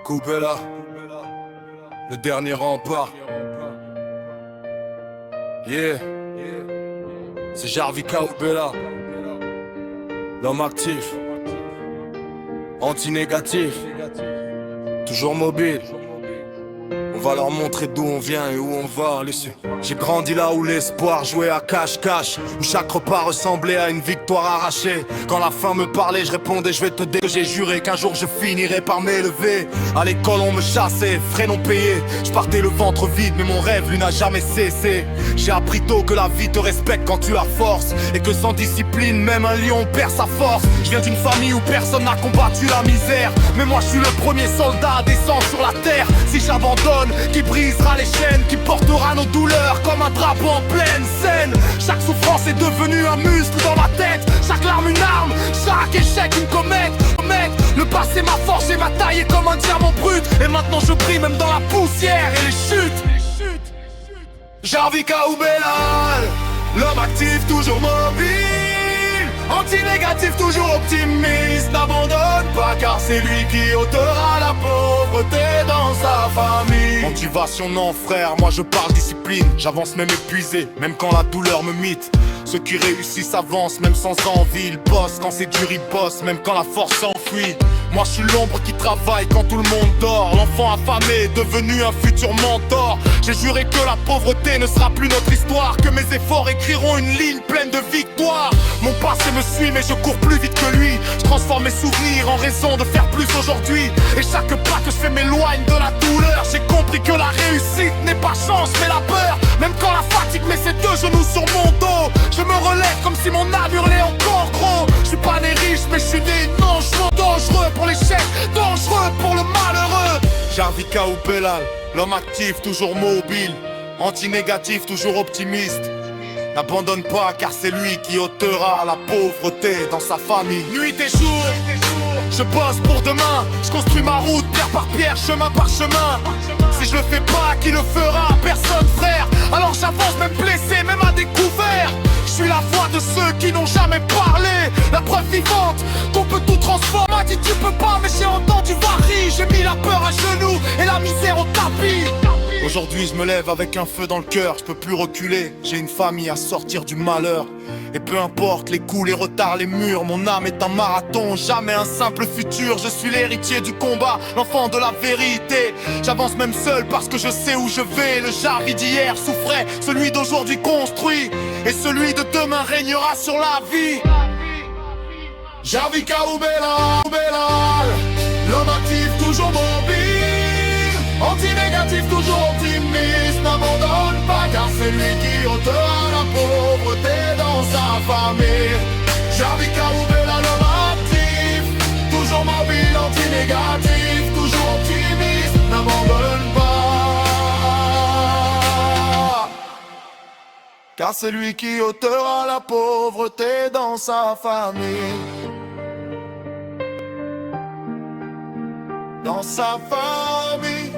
Koubela, le dernier rempart. Yeah, c'est Jarvika Koubela, l'homme actif, anti-négatif, toujours mobile. On va leur montrer d'où on vient et où on va, laisser. J'ai grandi là où l'espoir jouait à cache-cache, où chaque repas ressemblait à une victoire arrachée. Quand la faim me parlait, je répondais je vais te dire que j'ai juré qu'un jour je finirais par m'élever. À l'école on me chassait, frais non payés. Je partais le ventre vide mais mon rêve lui n'a jamais cessé. J'ai appris tôt que la vie te respecte quand tu la forces, et que sans discipline même un lion perd sa force. Je viens d'une famille où personne n'a combattu la misère, mais moi je suis le premier soldat à descendre sur la terre. Si j'abandonne, qui brisera les chaînes, qui portera nos douleurs comme un drapeau en pleine scène. Chaque souffrance est devenue un muscle dans ma tête, chaque larme une arme, chaque échec une comète. Le passé m'a forgé, m'a taillé comme un diamant brut, et maintenant je brille même dans la poussière et les chutes. Jarvika Koubela, l'homme actif toujours mobile, anti-négatif toujours optimiste. N'abandonne pas car c'est lui qui ôtera la pauvreté dans sa famille. Motivation non frère, moi je parle discipline. J'avance même épuisé, même quand la douleur me mite. Ceux qui réussissent avancent même sans envie. Ils bossent quand c'est dur, ils bossent même quand la force s'enfuit. Moi je suis l'ombre qui travaille quand tout le monde dort. L'enfant affamé est devenu un futur mentor. J'ai juré que la pauvreté ne sera plus notre histoire, que mes efforts écriront une ligne pleine de victoire. Mon passé me suit mais je cours plus vite que lui. Je transforme mes souvenirs en raison de faire plus aujourd'hui. Et chaque pas que je fais m'éloigne de la douleur. J'ai compris que la réussite n'est pas chance mais la peur. Même quand la fatigue met ses deux genoux sur mon dos, je me relève comme si mon âme hurlait encore gros. Je suis pas né riche mais je suis né dangereux. Dangereux pour l'échec, dangereux pour le malheureux. Jarvika Koubela, l'homme actif toujours mobile, anti-négatif toujours optimiste. N'abandonne pas car c'est lui qui ôtera la pauvreté dans sa famille. Nuit et jour, je bosse pour demain. Je construis ma route pierre par pierre, chemin par chemin. Si je le fais pas, qui le fera? Personne frère. Alors j'avance même blessé, même à découvert. Je suis la voix de ceux qui n'ont jamais parlé, la preuve vivante qu'on peut tout transformer. On m'a dit tu peux pas mais j'ai entendu varie. J'ai mis la peur à genoux et la misère au tapis. Aujourd'hui je me lève avec un feu dans le cœur, je peux plus reculer, j'ai une famille à sortir du malheur. Et peu importe les coups, les retards, les murs, mon âme est un marathon, jamais un simple futur. Je suis l'héritier du combat, l'enfant de la vérité. J'avance même seul parce que je sais où je vais. Le Jarvi d'hier souffrait, celui d'aujourd'hui construit, et celui de demain régnera sur la vie. Jarvika Koubela, l'homme actif toujours mobile, anti-négatif toujours optimiste. N'abandonne pas car c'est lui qui ôtera la pauvreté dans sa famille. Jarvika Koubela, l'homme actif, toujours mobile, anti-négatif, toujours optimiste. N'abandonne pas car c'est lui qui ôtera la pauvreté dans sa famille. Dans sa famille.